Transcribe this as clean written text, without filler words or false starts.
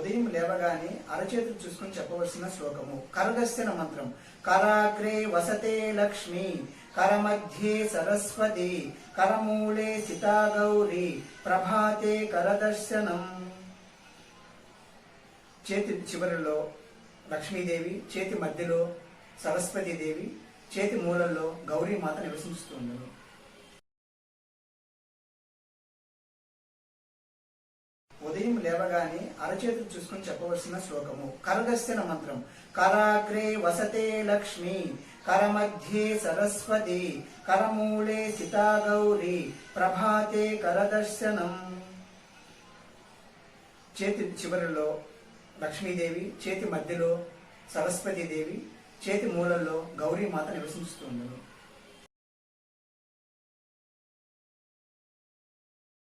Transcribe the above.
ఉదయం లేవగానే అరచేతులు చూసుకుని చెప్పవలసిన శ్లోకము కరదర్శన మంత్రం. కరాగ్రే వసతే లక్ష్మి, కరమధ్యే సరస్వతి, కరమూలే స్థితా గౌరీ, ప్రభాతే కరదర్శనం. చేతి చివరిలో లక్ష్మీదేవి, చేతి మధ్యలో సరస్వతీదేవి, చేతి మూలల్లో గౌరీమాత నివసిస్తుంది. ఉదయం లేవగానే అరచేతులు చూసుకుని చెప్పవలసిన శ్లోకము కరదర్శన మంత్రం. కరాగ్రే వసతే లక్ష్మి, కరమధ్యే సరస్వతి, కరమూలే స్థితా గౌరీ, ప్రభాతే కరదర్శనం. చేతి చివరిలో లక్ష్మీదేవి, చేతి మధ్యలో సరస్వతీదేవి, చేతి మూలల్లో గౌరీమాత నివసిస్తుంది.